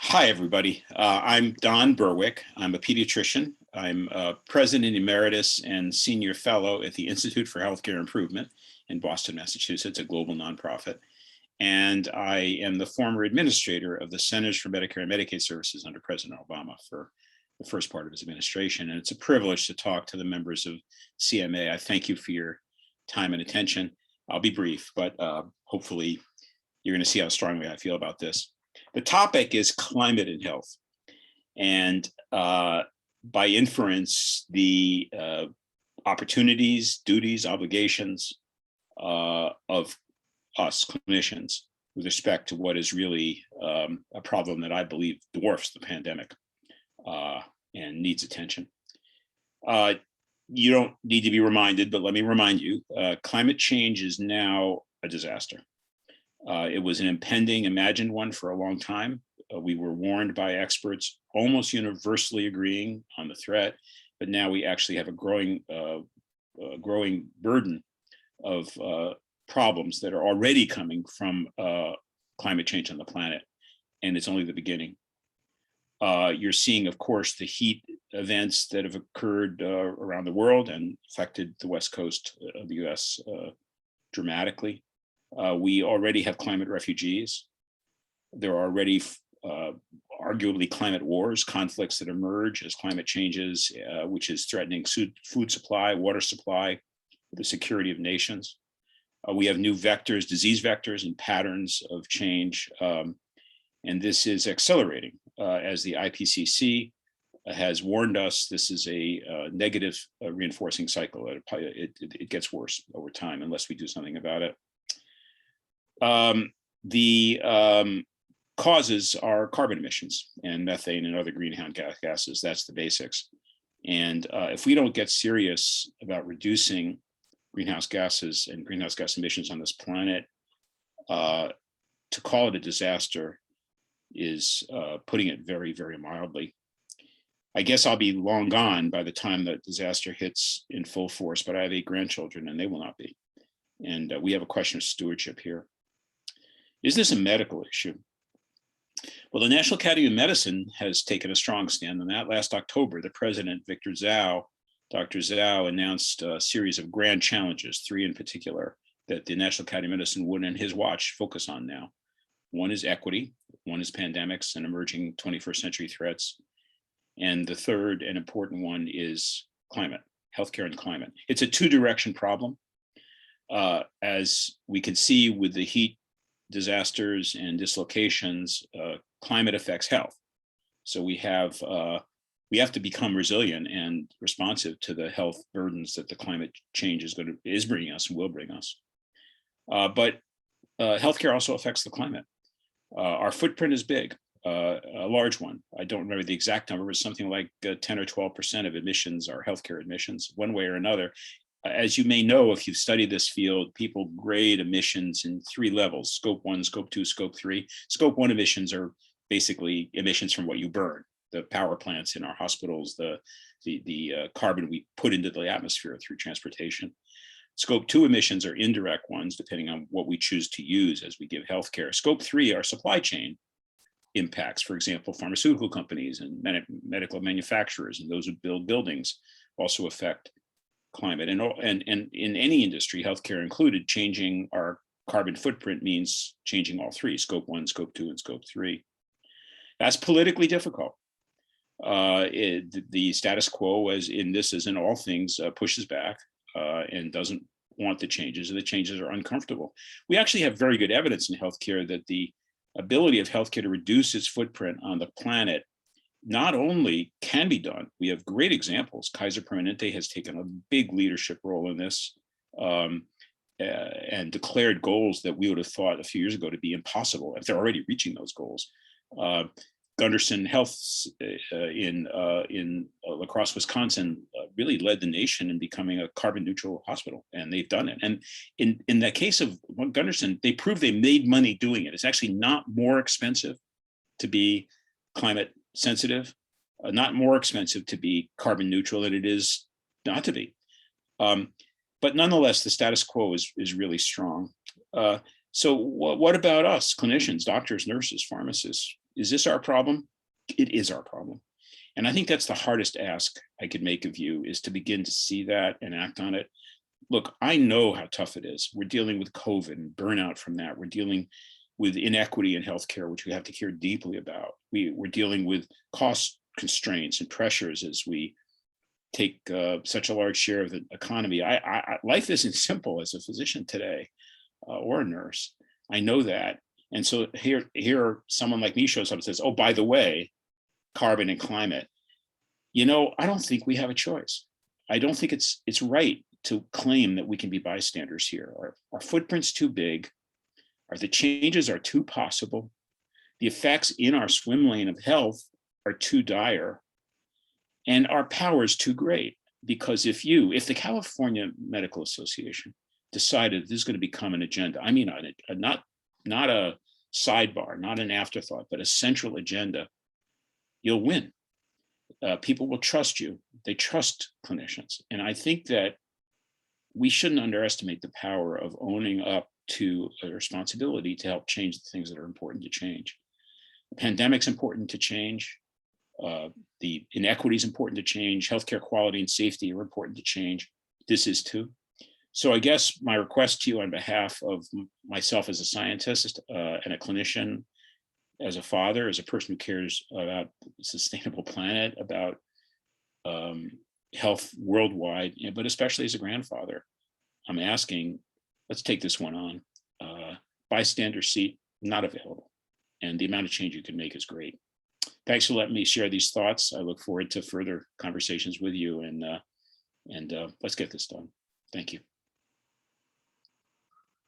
Hi, everybody. I'm Don Berwick. I'm a pediatrician. I'm president emeritus and senior fellow at the Institute for Healthcare Improvement in Boston, Massachusetts, a global nonprofit. And I am the former administrator of the Centers for Medicare and Medicaid Services under President Obama for the first part of his administration. And it's a privilege to talk to the members of CMA. I thank you for your time and attention. I'll be brief, but hopefully you're going to see how strongly I feel about this. The topic is climate and health. And by inference, the opportunities, duties, obligations of us clinicians with respect to what is really a problem that I believe dwarfs the pandemic and needs attention. You don't need to be reminded, but let me remind you, climate change is now a disaster. It was an impending, imagined one for a long time. We were warned by experts, almost universally agreeing on the threat, but now we actually have a growing burden of problems that are already coming from climate change on the planet, and it's only the beginning. You're seeing, of course, the heat events that have occurred around the world and affected the West Coast of the US dramatically. We already have climate refugees. There are already arguably climate wars, conflicts that emerge as climate changes, which is threatening food supply, water supply, the security of nations. We have new vectors, disease vectors, and patterns of change. And this is accelerating. As the IPCC has warned us, this is a negative reinforcing cycle. It gets worse over time unless we do something about it. The causes are carbon emissions and methane and other greenhouse gases. That's the basics. And if we don't get serious about reducing greenhouse gases and greenhouse gas emissions on this planet, to call it a disaster is putting it very, very mildly. I guess I'll be long gone by the time that disaster hits in full force, but I have 8 grandchildren and they will not be. And we have a question of stewardship here. Is this a medical issue? Well, the National Academy of Medicine has taken a strong stand on that. Last October, the president, Dr. Zhao, announced a series of grand challenges, 3 in particular, that the National Academy of Medicine would, on his watch, focus on now. One is equity, one is pandemics and emerging 21st century threats. And the third and important one is climate, healthcare and climate. It's a 2-direction problem. As we can see with the heat disasters and dislocations, climate affects health. So we have to become resilient and responsive to the health burdens that the climate change is bringing us and will bring us. But healthcare also affects the climate. Our footprint is big, a large one. I don't remember the exact number, but something like 10 or 12% of emissions are healthcare emissions, one way or another. As you may know, if you've studied this field, people grade emissions in 3 levels: scope 1, scope 2, scope 3. Scope 1 emissions are basically emissions from what you burn, the power plants in our hospitals, the carbon we put into the atmosphere through transportation. Scope 2 emissions are indirect ones, depending on what we choose to use as we give healthcare. Scope 3 are supply chain impacts. For example, pharmaceutical companies and medical manufacturers and those who build buildings also affect climate. And in any industry, healthcare included, changing our carbon footprint means changing all 3, scope 1, scope 2, and scope 3. That's politically difficult. The status quo, as in this as in all things, pushes back and doesn't want the changes, and the changes are uncomfortable. We actually have very good evidence in healthcare that the ability of healthcare to reduce its footprint on the planet not only can be done, we have great examples. Kaiser Permanente has taken a big leadership role in this and declared goals that we would have thought a few years ago to be impossible, if they're already reaching those goals. Gunderson Health in La Crosse, Wisconsin, really led the nation in becoming a carbon neutral hospital, and they've done it. And in the case of Gunderson, they proved they made money doing it. It's actually not more expensive to be climate sensitive, not more expensive to be carbon neutral than it is not to be. But nonetheless, the status quo is really strong. So what about us, clinicians, doctors, nurses, pharmacists? Is this our problem? It is our problem. And I think that's the hardest ask I could make of you, is to begin to see that and act on it. Look, I know how tough it is. We're dealing with COVID and burnout from that. We're dealing with inequity in healthcare, which we have to care deeply about. We're dealing with cost constraints and pressures as we take such a large share of the economy. Life isn't simple as a physician today, or a nurse. I know that. And so here someone like me shows up and says, oh, by the way, carbon and climate. I don't think we have a choice. I don't think it's right to claim that we can be bystanders here. Our footprint's too big. The changes are too possible. The effects in our swim lane of health are too dire. And our power is too great. Because if the California Medical Association decided this is going to become an agenda, I mean, not a sidebar, not an afterthought, but a central agenda, you'll win. People will trust you. They trust clinicians. And I think that we shouldn't underestimate the power of owning up to a responsibility to help change the things that are important to change. The pandemic's important to change. The inequity is important to change. Healthcare quality and safety are important to change. This is too. So I guess my request to you on behalf of myself as a scientist and a clinician, as a father, as a person who cares about a sustainable planet, about health worldwide, but especially as a grandfather, I'm asking, let's take this one on. Bystander seat, not available. And the amount of change you can make is great. Thanks for letting me share these thoughts. I look forward to further conversations with you, and let's get this done. Thank you.